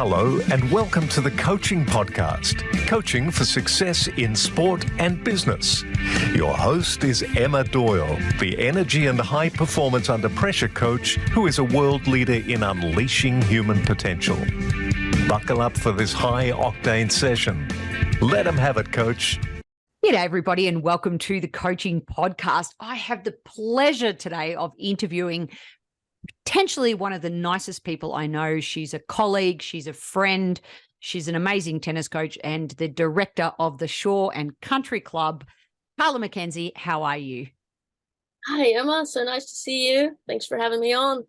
Hello and welcome to the Coaching Podcast, Coaching for Success in Sport and Business. Your host is Emma Doyle, the energy and high performance under pressure coach who is a world leader in unleashing human potential. Buckle up for this high octane session. Let them have it, Coach. G'day, everybody, and welcome to the Coaching Podcast. I have the pleasure today of interviewing potentially one of the nicest people I know. She's a colleague, she's a friend, she's an amazing tennis coach and the director of the Shore and Country Club. Carla McKenzie, how are you? Hi, Emma. So nice to see you. Thanks for having me on.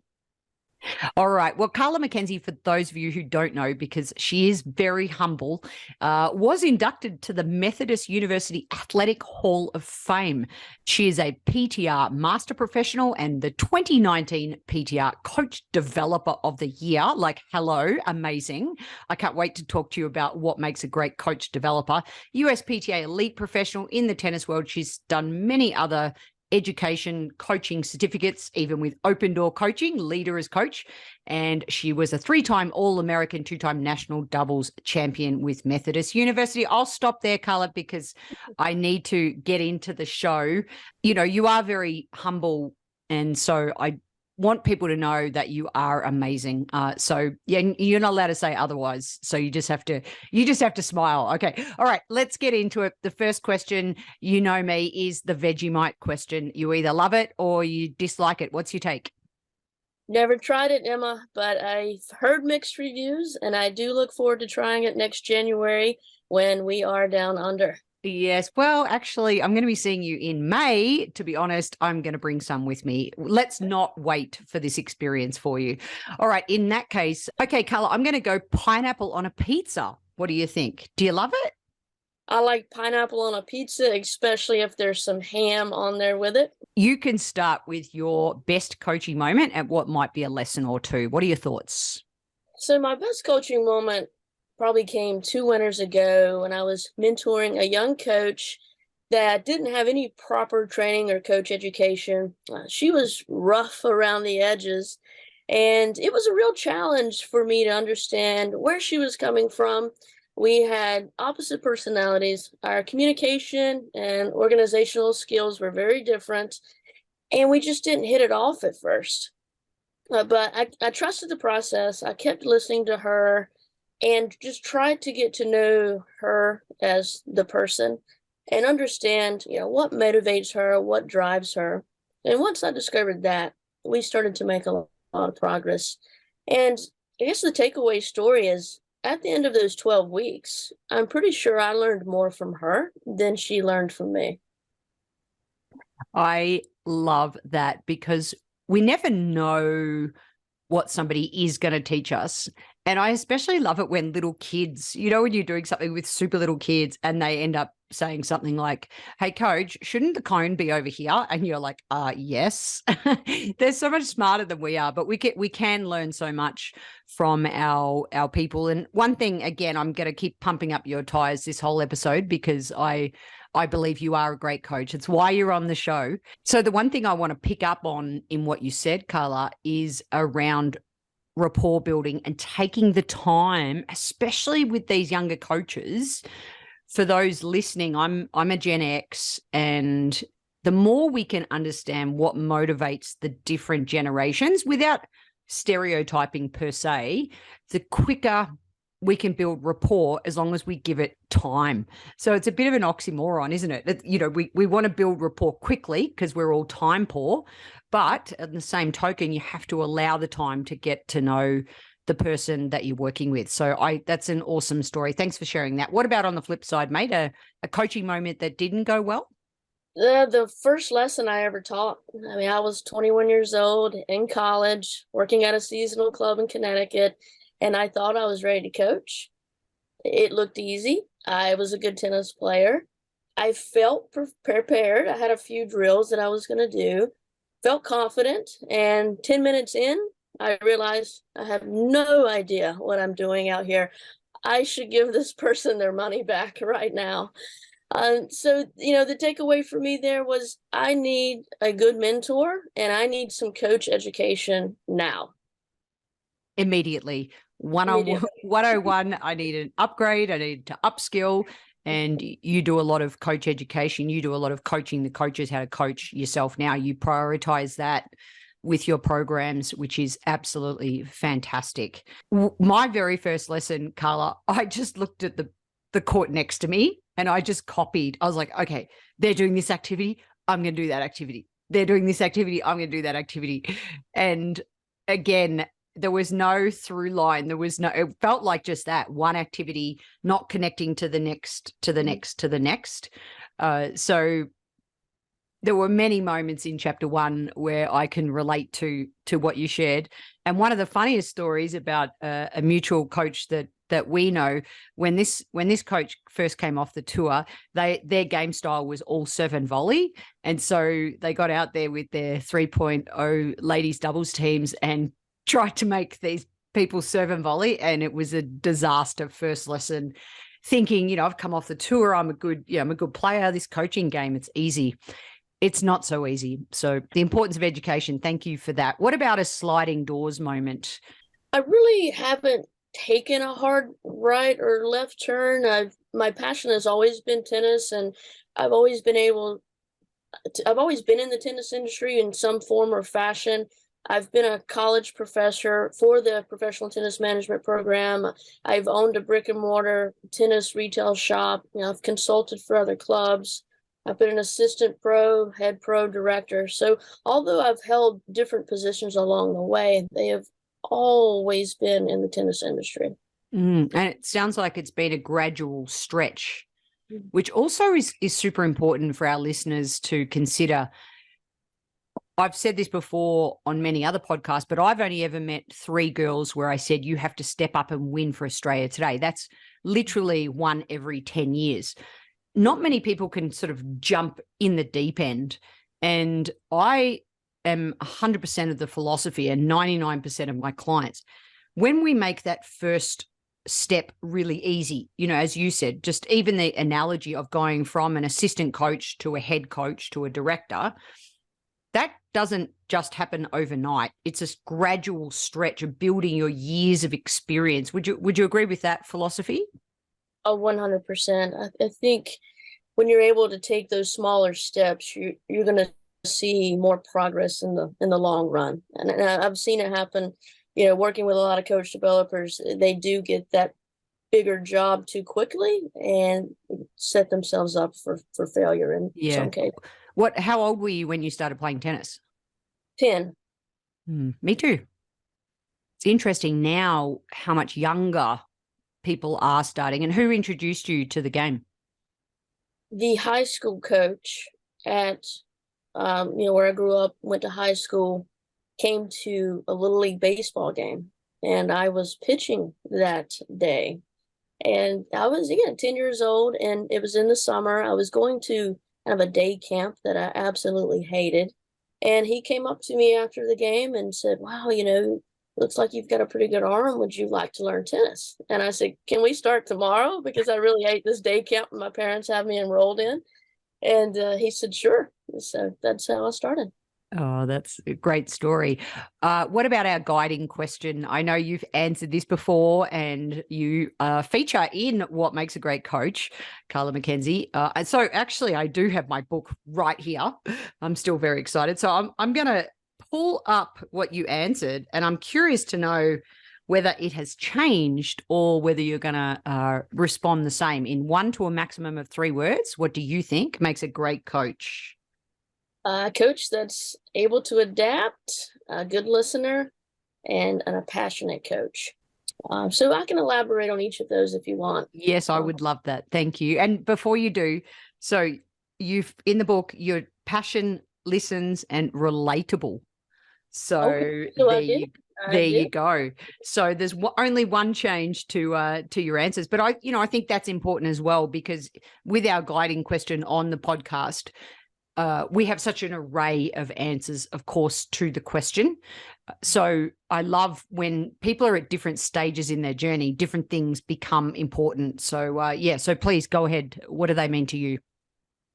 All right. Well, Carla McKenzie, for those of you who don't know, because she is very humble, was inducted to the Methodist University Athletic Hall of Fame. She is a PTR Master Professional and the 2019 PTR Coach Developer of the Year. Like, hello, amazing. I can't wait to talk to you about what makes a great coach developer. USPTA Elite Professional in the tennis world. She's done many other education coaching certificates, even with Open Door Coaching, leader as coach. And she was a 3-time All-American, 2-time national doubles champion with Methodist University. I'll stop there, Carla, because I need to get into the show. You know, you are very humble. And so I want people to know that you are amazing. So yeah, you're not allowed to say otherwise. So you just have to smile. Okay. All right. Let's get into it. The first question, you know me, is the Vegemite question. You either love it or you dislike it. What's your take? Never tried it, Emma, but I've heard mixed reviews, and I do look forward to trying it next January when we are down under. Yes. Well, actually, I'm going to be seeing you in May. To be honest, I'm going to bring some with me. Let's not wait for this experience for you. All right. In that case, okay, Carla, I'm going to go pineapple on a pizza. What do you think? Do you love it? I like pineapple on a pizza, especially if there's some ham on there with it. You can start with your best coaching moment and what might be a lesson or two. What are your thoughts? So my best coaching moment probably came 2 winters ago when I was mentoring a young coach that didn't have any proper training or coach education. She was rough around the edges, and it was a real challenge for me to understand where she was coming from. We had opposite personalities. Our communication and organizational skills were very different, and we just didn't hit it off at first. But I trusted the process. I kept listening to her and just tried to get to know her as the person and understand, what motivates her, what drives her. And once I discovered that, we started to make a lot of progress. And I guess the takeaway story is, at the end of those 12 weeks, I'm pretty sure I learned more from her than she learned from me. I love that, because we never know what somebody is going to teach us. And I especially love it when little kids, when you're doing something with super little kids and they end up saying something like, hey, coach, shouldn't the cone be over here? And you're like, yes. They're so much smarter than we are, but we can learn so much from our people. And one thing, again, I'm going to keep pumping up your tires this whole episode because I believe you are a great coach. It's why you're on the show. So the one thing I want to pick up on in what you said, Carla, is around rapport building and taking the time, especially with these younger coaches. For those listening, I'm a Gen X, and the more we can understand what motivates the different generations without stereotyping per se, the quicker we can build rapport as long as we give it time. So it's a bit of an oxymoron, isn't it? We want to build rapport quickly because we're all time poor, but at the same token, you have to allow the time to get to know the person that you're working with. So that's an awesome story. Thanks for sharing that. What about on the flip side, mate? A coaching moment that didn't go well? The first lesson I ever taught. I was 21 years old in college, working at a seasonal club in Connecticut, and I thought I was ready to coach. It looked easy. I was a good tennis player. I felt prepared. I had a few drills that I was going to do, felt confident, and 10 minutes in, I realized I have no idea what I'm doing out here. I should give this person their money back right now. So, the takeaway for me there was I need a good mentor and I need some coach education now. Immediately. Immediately. 101, I need an upgrade, I need to upskill. And you do a lot of coach education. You do a lot of coaching the coaches how to coach yourself now. You prioritize that with your programs, which is absolutely fantastic. My very first lesson, Carla, I just looked at the court next to me and I just copied. I was like, okay, they're doing this activity. I'm going to do that activity. They're doing this activity. I'm going to do that activity. And again, there was no through line. It felt like just that one activity, not connecting to the next, to the next, to the next. So there were many moments in chapter 1 where I can relate to what you shared. And one of the funniest stories about a mutual coach that we know, when this coach first came off the tour, their game style was all serve and volley. And so they got out there with their 3.0 ladies doubles teams and tried to make these people serve and volley. And it was a disaster first lesson, thinking, I've come off the tour. I'm a good player. This coaching game, it's easy. It's not so easy. So the importance of education. Thank you for that. What about a sliding doors moment? I really haven't taken a hard right or left turn. My passion has always been tennis, and I've always been in the tennis industry in some form or fashion. I've been a college professor for the professional tennis management program. I've owned a brick and mortar tennis retail shop. I've consulted for other clubs. I've been an assistant pro, head pro, director. So although I've held different positions along the way, they have always been in the tennis industry. And it sounds like it's been a gradual stretch, which also is super important for our listeners to consider. I've said this before on many other podcasts, but I've only ever met 3 girls where I said, you have to step up and win for Australia today. That's literally 1 every 10 years. Not many people can sort of jump in the deep end. And I am 100% of the philosophy, and 99% of my clients, when we make that first step really easy, as you said, just even the analogy of going from an assistant coach to a head coach to a director, that doesn't just happen overnight. It's a gradual stretch of building your years of experience. Would you agree with that philosophy? Oh, 100%. I think when you're able to take those smaller steps, you're going to see more progress in the long run. And I've seen it happen, working with a lot of coach developers. They do get that bigger job too quickly and set themselves up for failure in some cases. How old were you when you started playing tennis? 10. Me too. It's interesting now how much younger people are starting. And who introduced you to the game? The high school coach at, where I grew up, went to high school, came to a Little League baseball game, and I was pitching that day. And I was, 10 years old, and it was in the summer. I was going to kind of a day camp that I absolutely hated. And he came up to me after the game and said, wow, looks like you've got a pretty good arm. Would you like to learn tennis? And I said, can we start tomorrow? Because I really hate this day camp my parents have me enrolled in. And he said, sure. So that's how I started. Oh, that's a great story. What about our guiding question? I know you've answered this before, and you feature in What Makes a Great Coach, Carla McKenzie. And so actually, I do have my book right here. I'm still very excited. So I'm going to pull up what you answered, and I'm curious to know whether it has changed or whether you're going to respond the same in 1 to a maximum of 3 words. What do you think makes a great coach? A coach that's able to adapt, a good listener, and a passionate coach. So I can elaborate on each of those if you want. Yes, I would love that. Thank you. And before you do, so you've in the book, your passion, listens, and relatable. So, okay. So there you go. So there's only one change to your answers, but I think that's important as well, because with our guiding question on the podcast, we have such an array of answers, of course, to the question. So I love when people are at different stages in their journey, different things become important. So so please go ahead. What do they mean to you?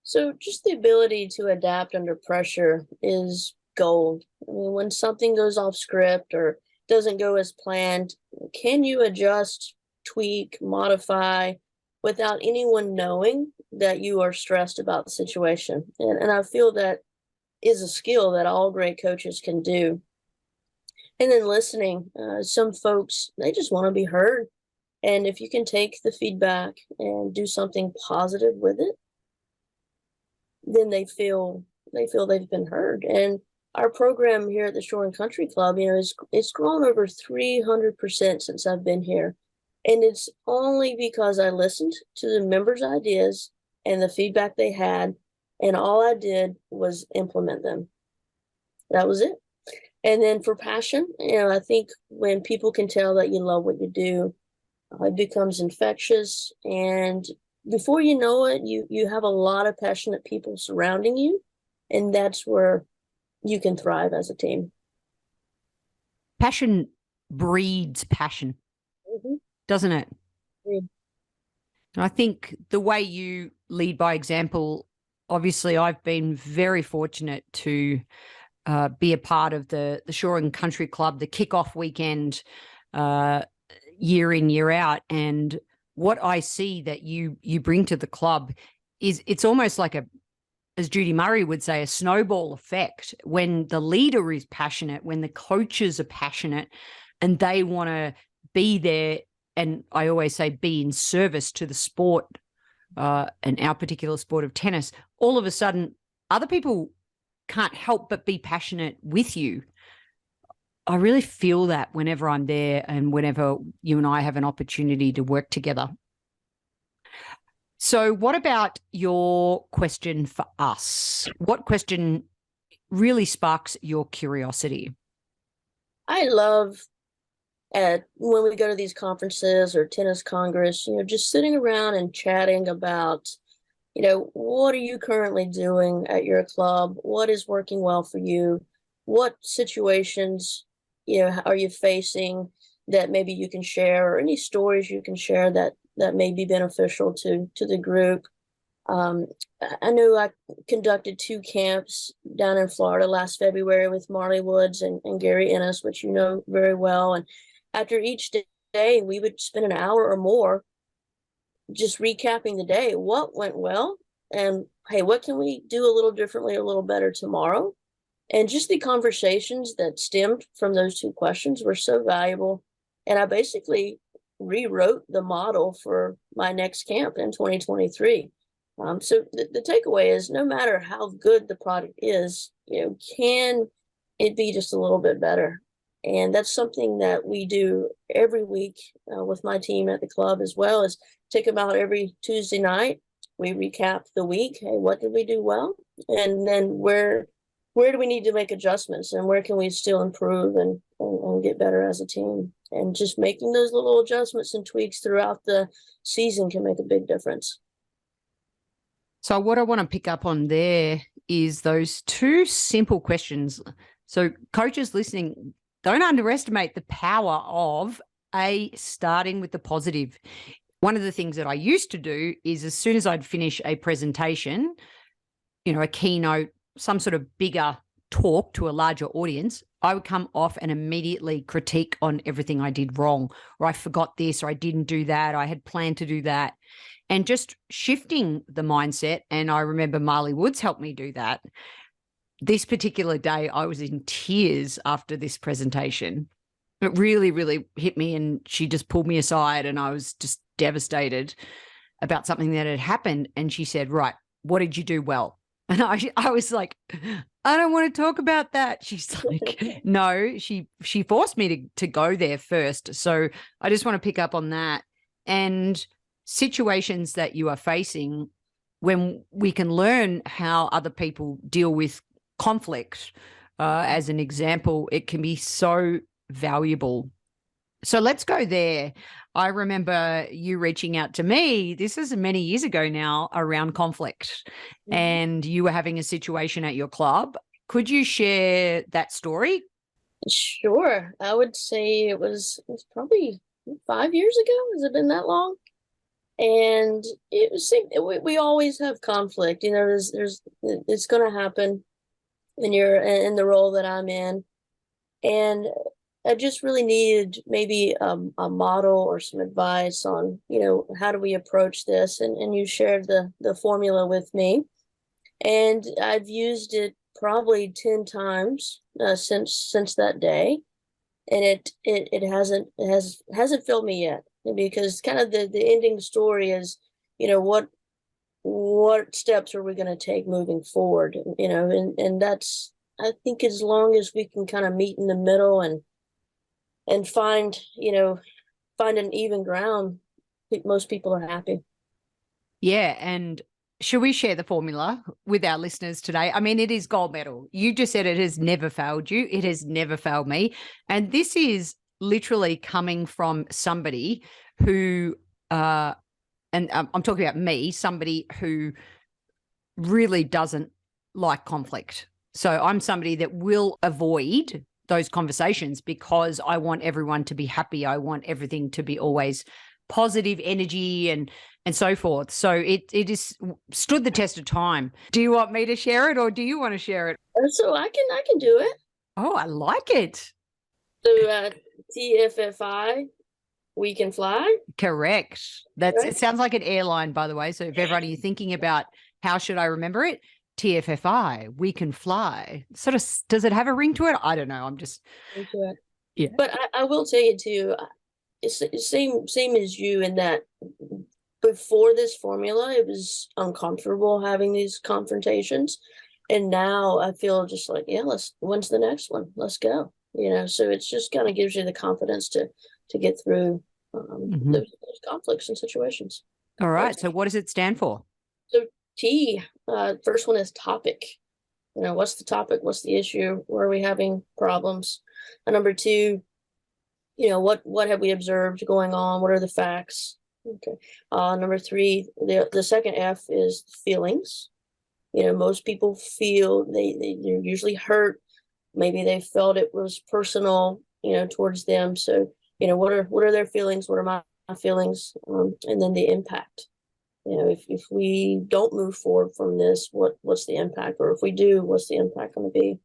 So just the ability to adapt under pressure is gold. I mean, when something goes off script or doesn't go as planned, can you adjust, tweak, modify without anyone knowing that you are stressed about the situation? And I feel that is a skill that all great coaches can do. And then listening. Some folks, they just want to be heard. And if you can take the feedback and do something positive with it, then they feel they've been heard. And our program here at the Shore and Country Club, it's grown over 300% since I've been here. And it's only because I listened to the members' ideas and the feedback they had, and all I did was implement them. That was it. And then for passion, I think when people can tell that you love what you do, it becomes infectious. And before you know it, you have a lot of passionate people surrounding you. And that's where you can thrive as a team. Passion breeds passion, doesn't it? Mm-hmm. And I think the way you lead by example, obviously I've been very fortunate to be a part of the Shore and Country Club, the kickoff weekend, year in, year out. And what I see that you bring to the club is it's almost like as Judy Murray would say, a snowball effect. When the leader is passionate, when the coaches are passionate and they want to be there, and I always say be in service to the sport, and our particular sport of tennis, all of a sudden other people can't help but be passionate with you. I really feel that whenever I'm there and whenever you and I have an opportunity to work together. So what about your question for us? What question really sparks your curiosity? I love when we go to these conferences or tennis congress, just sitting around and chatting about, what are you currently doing at your club? What is working well for you? What situations, are you facing that maybe you can share, or any stories you can share that may be beneficial to the group? I know I conducted 2 camps down in Florida last February with Marley Woods and Gary Ennis, which you know very well. And after each day, we would spend an hour or more just recapping the day, what went well, and hey, what can we do a little differently, a little better tomorrow? And just the conversations that stemmed from those 2 questions were so valuable. And I basically rewrote the model for my next camp in 2023. So the takeaway is, no matter how good the product is, can it be just a little bit better? And that's something that we do every week with my team at the club, as well as take them out every Tuesday night. We recap the week. Hey, what did we do well? And then where do we need to make adjustments, and where can we still improve and get better as a team? And just making those little adjustments and tweaks throughout the season can make a big difference. So what I want to pick up on there is those 2 simple questions. So coaches listening, don't underestimate the power of starting with the positive. One of the things that I used to do is, as soon as I'd finish a presentation, a keynote, some sort of bigger talk to a larger audience, I would come off and immediately critique on everything I did wrong, or I forgot this, or I didn't do that, I had planned to do that. And just shifting the mindset. And I remember Marley Woods helped me do that. This particular day, I was in tears after this presentation. It really, really hit me. And she just pulled me aside, and I was just devastated about something that had happened. And she said, right, what did you do well? And I was like, I don't want to talk about that. She's like, no, she forced me to go there first. So I just want to pick up on that. And situations that you are facing, when we can learn how other people deal with conflict, as an example, it can be so valuable. So let's go there. I remember you reaching out to me, this is many years ago now, around conflict, and you were having a situation at your club. Could you share that story? Sure. I would say it was probably 5 years ago. Has it been that long? And it was, we always have conflict. It's going to happen when you're in the role that I'm in. And I just really needed maybe a model or some advice on, how do we approach this? And you shared the formula with me, and I've used it probably 10 times since that day, and it hasn't failed me yet, because kind of the ending story is, what steps are we going to take moving forward? And that's, I think, as long as we can kind of meet in the middle and find an even ground, I think most people are happy. Yeah. And should we share the formula with our listeners today? I mean, it is gold medal. You just said it has never failed you. It has never failed me. And this is literally coming from somebody who, and I'm talking about me, somebody who really doesn't like conflict. So I'm somebody that will avoid those conversations because I want everyone to be happy. I want everything to be always positive energy and so forth. So it is stood the test of time. Do you want me to share it, or do you want to share it? So I can do it. Oh, I like it. So TFFI, we can fly. Correct. That's Right. It sounds like an airline, by the way. So if everybody is thinking about how should I remember it, TFFI, we can fly. Sort of, does it have a ring to it? I don't know. I'm just Into it. Yeah. But I will tell you too, it's same as you, in that before this formula, it was uncomfortable having these confrontations, and now I feel just like, yeah, when's the next one? Let's go. So it's just kind of gives you the confidence to get through those conflicts and situations. All right. So what does it stand for? So T, first one is topic. What's the topic? What's the issue? Where are we having problems? And number two, what have we observed going on? What are the facts? Okay. Number three, the second F is feelings. Most people feel they're usually hurt. Maybe they felt it was personal, towards them. So, what are their feelings? What are my feelings? And then the impact. If we don't move forward from this, what's the impact? Or if we do, what's the impact going to be?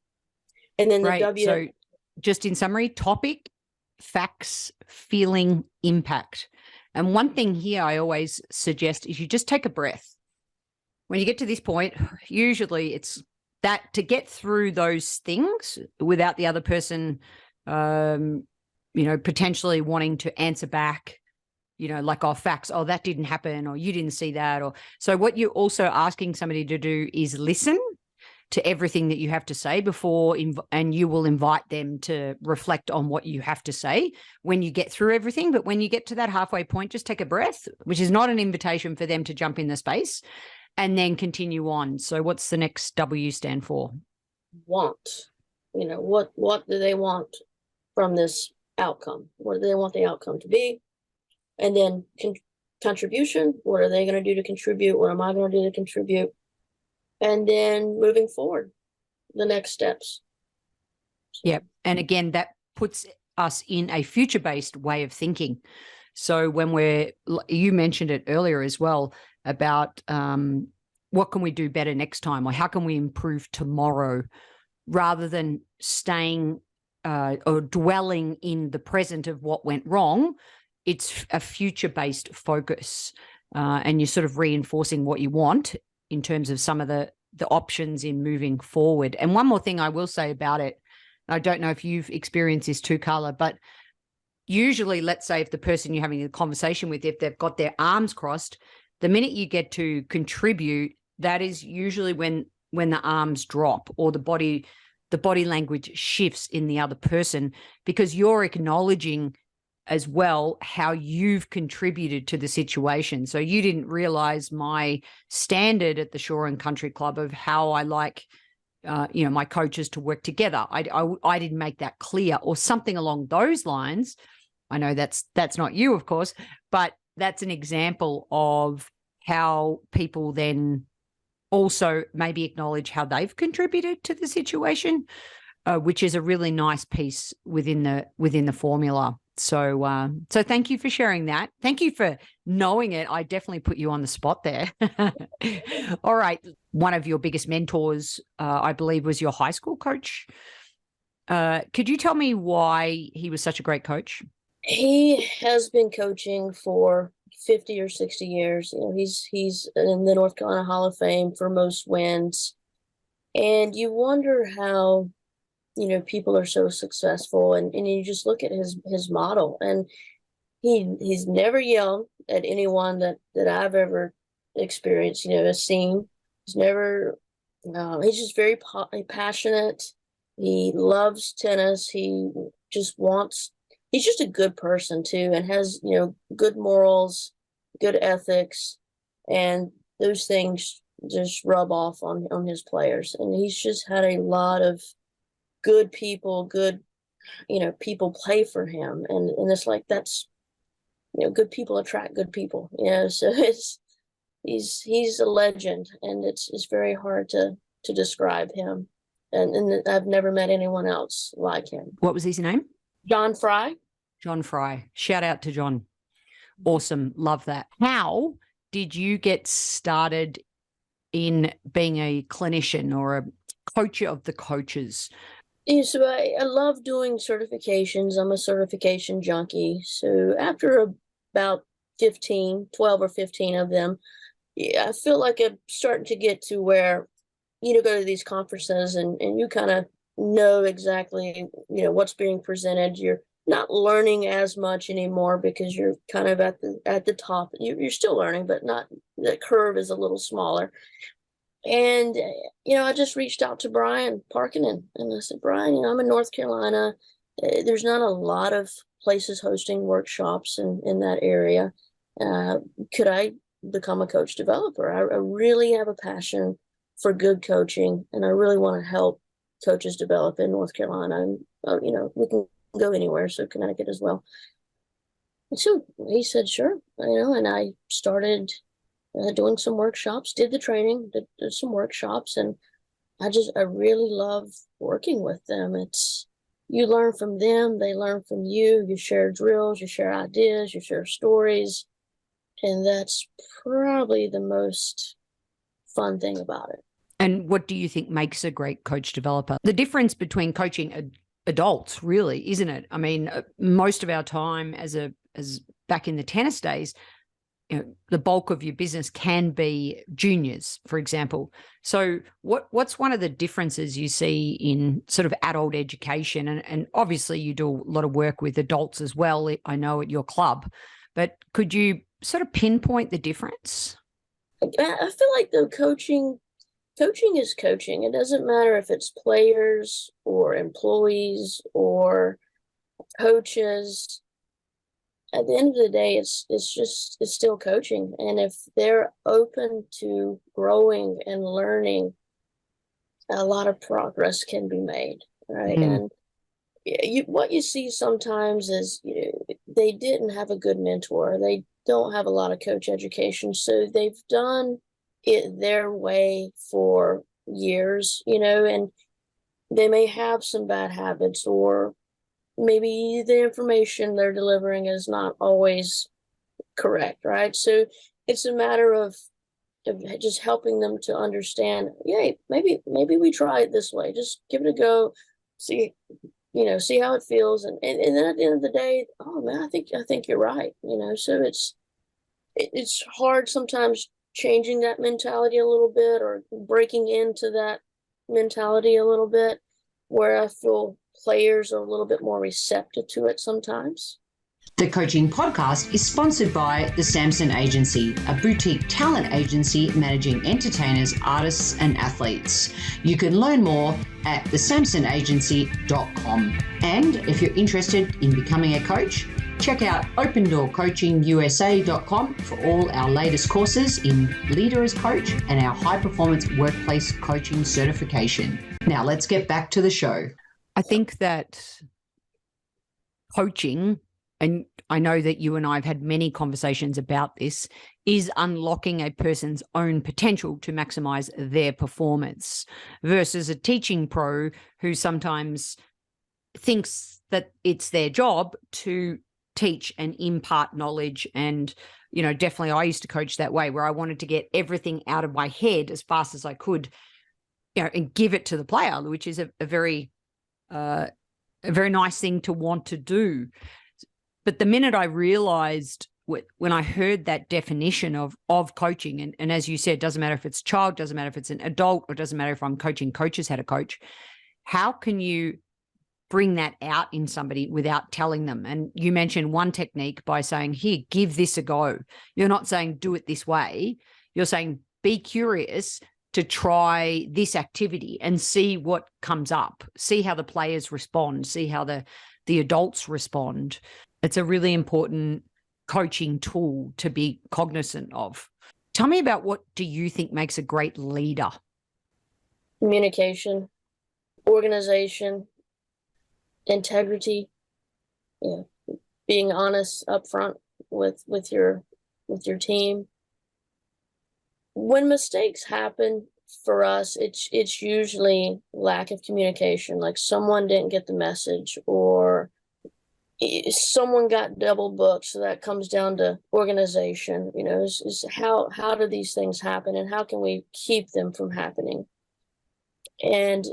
And then the W. So just in summary, topic, facts, feeling, impact. And one thing here I always suggest is you just take a breath. When you get to this point, usually it's that to get through those things without the other person, potentially wanting to answer back, like, oh, facts, oh, that didn't happen, or you didn't see that. Or so what you're also asking somebody to do is listen to everything that you have to say before, and you will invite them to reflect on what you have to say when you get through everything. But when you get to that halfway point, just take a breath, which is not an invitation for them to jump in the space, and then continue on. So what's the next W stand for? Want. What do they want from this outcome? What do they want the outcome to be? And then contribution. What are they going to do to contribute? What am I going to do to contribute? And then moving forward, the next steps. Yep. And again, that puts us in a future-based way of thinking. So when you mentioned it earlier as well about what can we do better next time, or how can we improve tomorrow, rather than staying or dwelling in the present of what went wrong. It's a future-based focus, and you're sort of reinforcing what you want in terms of some of the options in moving forward. And one more thing I will say about it, I don't know if you've experienced this too, Carla, but usually, let's say if the person you're having a conversation with, if they've got their arms crossed, the minute you get to contribute, that is usually when the arms drop, or the body language shifts in the other person, because you're acknowledging as well how you've contributed to the situation. So you didn't realize my standard at the Shore and Country Club of how I like my coaches to work together. I didn't make that clear, or something along those lines. I know that's not you, of course, but that's an example of how people then also maybe acknowledge how they've contributed to the situation, which is a really nice piece within the formula. So thank you for sharing that. Thank you for knowing it. I definitely put you on the spot there. All right. One of your biggest mentors, I believe, was your high school coach. Could you tell me why he was such a great coach? He has been coaching for 50 or 60 years. He's in the North Carolina Hall of Fame for most wins. And you wonder how, people are so successful, and you just look at his model, and he's never yelled at anyone that I've ever experienced, seen. He's never, he's just very passionate. He loves tennis. He's just a good person too, and has, good morals, good ethics, and those things just rub off on his players. And he's just had a lot of good people, people play for him. And it's like, that's, good people attract good people. So he's a legend, and it's very hard to describe him. And I've never met anyone else like him. What was his name? John Fry. John Fry. Shout out to John. Awesome. Love that. How did you get started in being a clinician or a coach of the coaches? Yeah, so I love doing certifications. I'm a certification junkie. So after about 12 or 15 of them, I feel like I'm starting to get to where, go to these conferences and you kind of know exactly, what's being presented. You're not learning as much anymore because you're kind of at the top. You're still learning, but not, the curve is a little smaller. And, I just reached out to Brian Parkinen, and I said, Brian, I'm in North Carolina. There's not a lot of places hosting workshops in that area. Could I become a coach developer? I really have a passion for good coaching, and I really want to help coaches develop in North Carolina. And, we can go anywhere, so Connecticut as well. And so he said, sure, and I started doing some workshops, did the training, did some workshops, and I really love working with them. You learn from them, they learn from you, you share drills, you share ideas, you share stories, and that's probably the most fun thing about it. And what do you think makes a great coach developer? The difference between coaching adults, really, isn't it? I mean, most of our time as back in the tennis days, the bulk of your business can be juniors, for example. So what's one of the differences you see in sort of adult education? And obviously you do a lot of work with adults as well, I know, at your club, but could you sort of pinpoint the difference? I feel like though coaching is coaching. It doesn't matter if it's players or employees or coaches. At the end of the day, it's still coaching. And if they're open to growing and learning, a lot of progress can be made, right? And what you see sometimes is they didn't have a good mentor. They don't have a lot of coach education, so they've done it their way for years, and they may have some bad habits, or maybe the information they're delivering is not always correct, right? So it's a matter of just helping them to understand, maybe we try it this way. Just give it a go, see how it feels. And then at the end of the day, oh man, I think you're right. So it's hard sometimes changing that mentality a little bit, or breaking into that mentality a little bit, where I feel players are a little bit more receptive to it sometimes. The Coaching Podcast is sponsored by the Samson Agency, a boutique talent agency managing entertainers, artists, and athletes. You can learn more at thesamsonagency.com. And if you're interested in becoming a coach, check out opendoorcoachingusa.com for all our latest courses in Leader as Coach and our High Performance Workplace Coaching certification. Now let's get back to the show. I think that coaching, and I know that you and I have had many conversations about this, is unlocking a person's own potential to maximize their performance, versus a teaching pro who sometimes thinks that it's their job to teach and impart knowledge. And, definitely I used to coach that way, where I wanted to get everything out of my head as fast as I could, and give it to the player, which is a very a very nice thing to want to do. But the minute I realized when I heard that definition of coaching, and as you said, doesn't matter if it's a child, doesn't matter if it's an adult, or doesn't matter if I'm coaching coaches how to coach, how can you bring that out in somebody without telling them? And you mentioned one technique by saying, here, give this a go. You're not saying do it this way. You're saying be curious to try this activity and see what comes up, see how the players respond, see how the adults respond. It's a really important coaching tool to be cognizant of. Tell me about, what do you think makes a great leader? Communication, organization, integrity, being honest up front with your team. When mistakes happen for us, it's usually lack of communication, like someone didn't get the message, or someone got double booked. So that comes down to organization, is how do these things happen, and how can we keep them from happening? And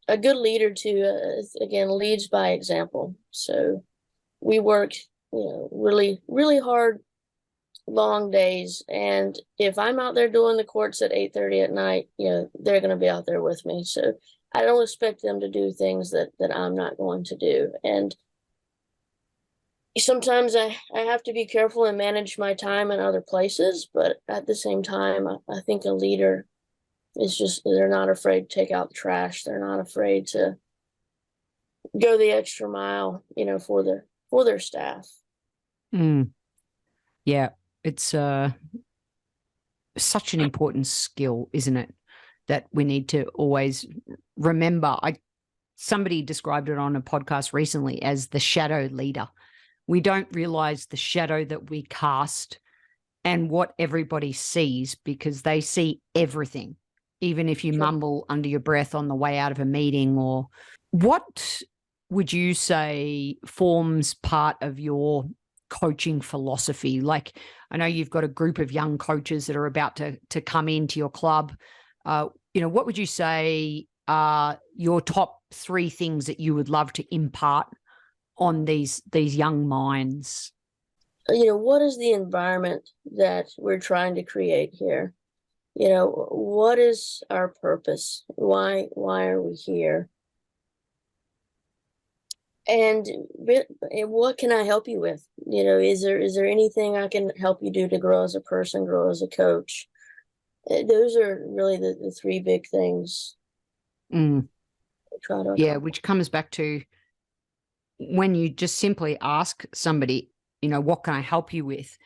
a good leader too, again, leads by example. So we work, really, really hard, long days. And if I'm out there doing the courts at 8:30 at night, they're going to be out there with me. So I don't expect them to do things that I'm not going to do. And sometimes I have to be careful and manage my time in other places. But at the same time, I think a leader is just, they're not afraid to take out the trash. They're not afraid to go the extra mile, for their staff. Yeah, it's such an important skill, isn't it? That we need to always remember. Somebody described it on a podcast recently as the shadow leader. We don't realize the shadow that we cast and what everybody sees, because they see everything, even if you mumble under your breath on the way out of a meeting. Or what would you say forms part of your coaching philosophy? Like, I know you've got a group of young coaches that are about to come into your club. What would you say are your top 3 things that you would love to impart on these young minds? What is the environment that we're trying to create here? What is our purpose? Why are we here? And what can I help you with? Is there anything I can help you do to grow as a person, grow as a coach? Those are really the 3 big things. Which comes back to when you just simply ask somebody, what can I help you with?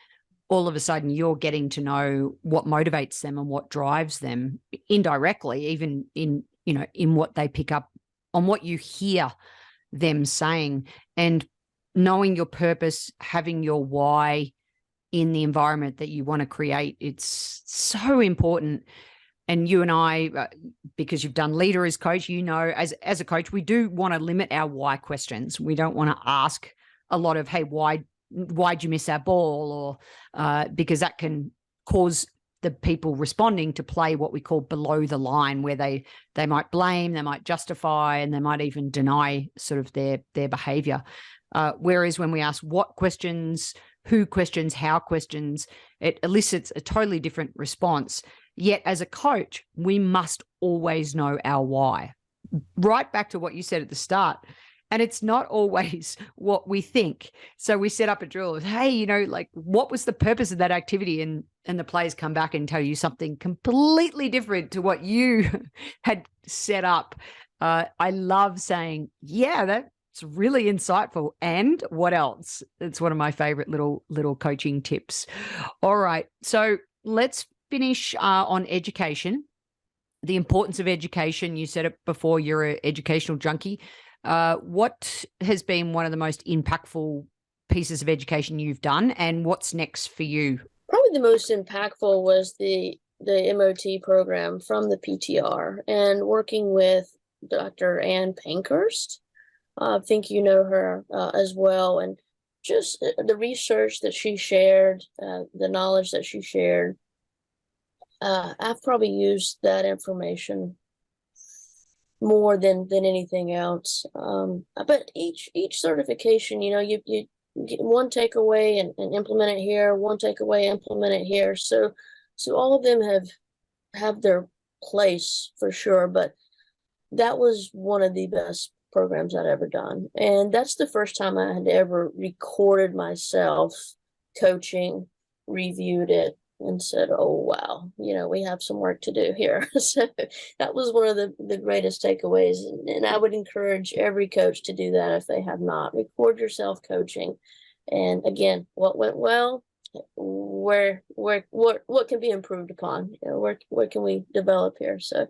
All of a sudden you're getting to know what motivates them and what drives them indirectly, even in what they pick up on what you hear them saying, and knowing your purpose, having your why in the environment that you want to create. It's so important. And you and I, because you've done leader as coach, as a coach, we do want to limit our why questions. We don't want to ask a lot of, hey, why'd you miss that ball? Or because that can cause the people responding to play what we call below the line, where they might blame, they might justify, and they might even deny sort of their behavior. Whereas when we ask what questions, who questions, how questions, it elicits a totally different response. Yet as a coach, we must always know our why. Right back to what you said at the start. And it's not always what we think. So we set up a drill of, hey, what was the purpose of that activity? And the players come back and tell you something completely different to what you had set up. I love saying, yeah, that's really insightful. And what else? It's one of my favorite little coaching tips. All right. So let's finish on education, the importance of education. You said it before, you're an educational junkie. What has been one of the most impactful pieces of education you've done, and what's next for you? Probably the most impactful was the MOT program from the PTR, and working with Dr. Ann Pankhurst. I think you know her as well, and just the research that she shared, the knowledge that she shared. I've probably used that information more than anything else. But each certification, you get one takeaway and implement it here, one takeaway, implement it here. So all of them have their place for sure, but that was one of the best programs I'd ever done. And that's the first time I had ever recorded myself coaching, reviewed it, and said, oh, wow, we have some work to do here. So that was one of the greatest takeaways. And I would encourage every coach to do that if they have not. Record yourself coaching. And again, what went well, what can be improved upon? Where can we develop here? So,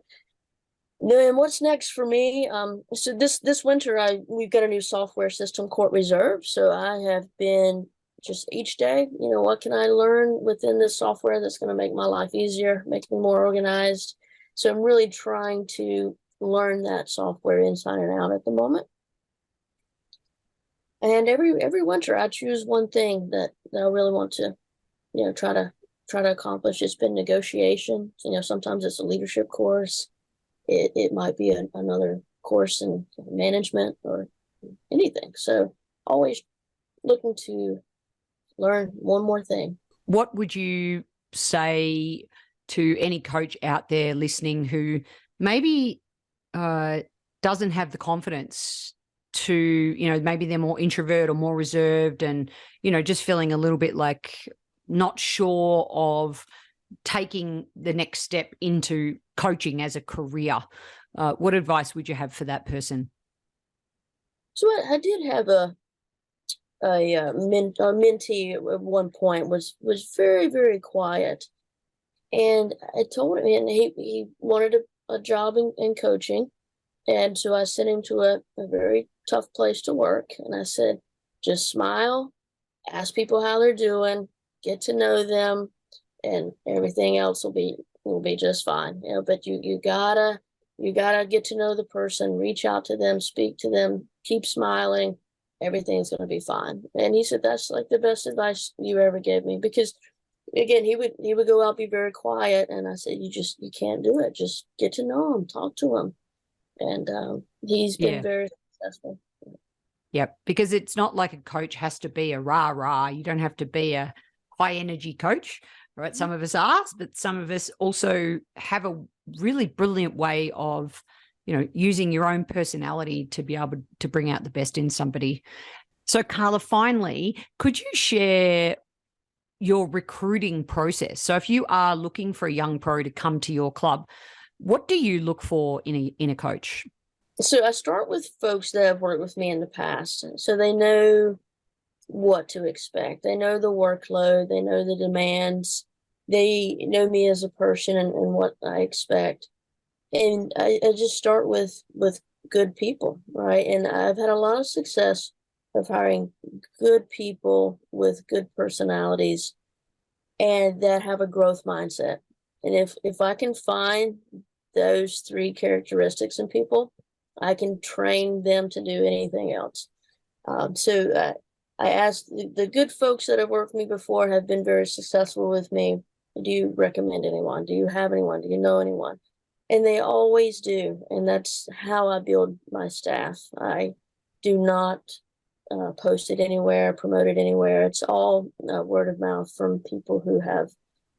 and what's next for me? So this winter, we've got a new software system, Court Reserve. So I have been just each day, what can I learn within this software that's going to make my life easier, make me more organized? So I'm really trying to learn that software inside and out at the moment. And every winter, I choose one thing that I really want to, try to accomplish. It's been negotiation. Sometimes it's a leadership course. It might be another course in management or anything. So always looking to learn one more thing. What would you say to any coach out there listening who maybe doesn't have the confidence to, maybe they're more introvert or more reserved and, just feeling a little bit like not sure of taking the next step into coaching as a career? What advice would you have for that person? So I did have a mentee at one point was very, very quiet. And I told him, and he wanted a job in coaching. And so I sent him to a very tough place to work. And I said, just smile, ask people how they're doing, get to know them, and everything else will be just fine. But you gotta get to know the person, reach out to them, speak to them, keep smiling. Everything's going to be fine. And he said, that's like the best advice you ever gave me, because again, he would go out, be very quiet. And I said, you can't do it. Just get to know him, talk to him. And he's been very successful. Yep. Because it's not like a coach has to be a rah-rah. You don't have to be a high energy coach, right? Some of us are, but some of us also have a really brilliant way of using your own personality to be able to bring out the best in somebody. So Carla, finally, could you share your recruiting process? So if you are looking for a young pro to come to your club, what do you look for in a coach? So I start with folks that have worked with me in the past. So they know what to expect. They know the workload. They know the demands. They know me as a person and what I expect. And I just start with good people, right? And I've had a lot of success of hiring good people with good personalities and that have a growth mindset. And if I can find those three characteristics in people, I can train them to do anything else. So I asked the good folks that have worked with me before, have been very successful with me. Do you recommend anyone? Do you have anyone? Do you know anyone? And they always do. And that's how I build my staff. I do not post it anywhere, promote it anywhere. It's all word of mouth from people who have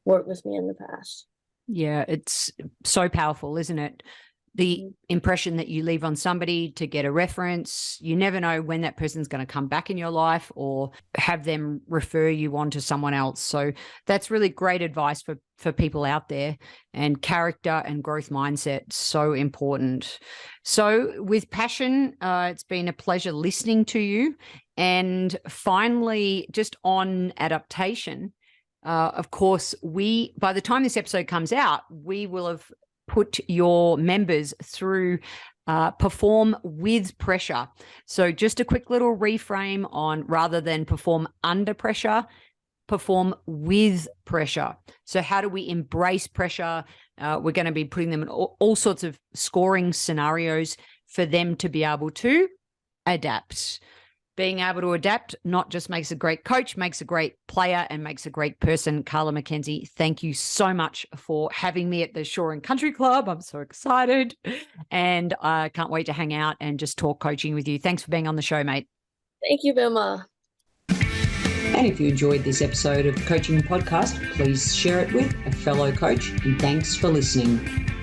worked with me in the past. Yeah, it's so powerful, isn't it? The impression that you leave on somebody to get a reference, you never know when that person's going to come back in your life or have them refer you on to someone else. So that's really great advice for people out there. And character and growth mindset, so important. So with passion, it's been a pleasure listening to you. And finally, just on adaptation, of course, by the time this episode comes out, we will have put your members through perform with pressure. So just a quick little reframe on, rather than perform under pressure, perform with pressure. So how do we embrace pressure? We're going to be putting them in all sorts of scoring scenarios for them to be able to adapt. being able to adapt not just makes a great coach, makes a great player, and makes a great person. Carla McKenzie, thank you so much for having me at the Shore and Country Club. I'm so excited, and I can't wait to hang out and just talk coaching with you. Thanks for being on the show, mate. Thank you, Vilma. And if you enjoyed this episode of the Coaching Podcast, please share it with a fellow coach, and thanks for listening.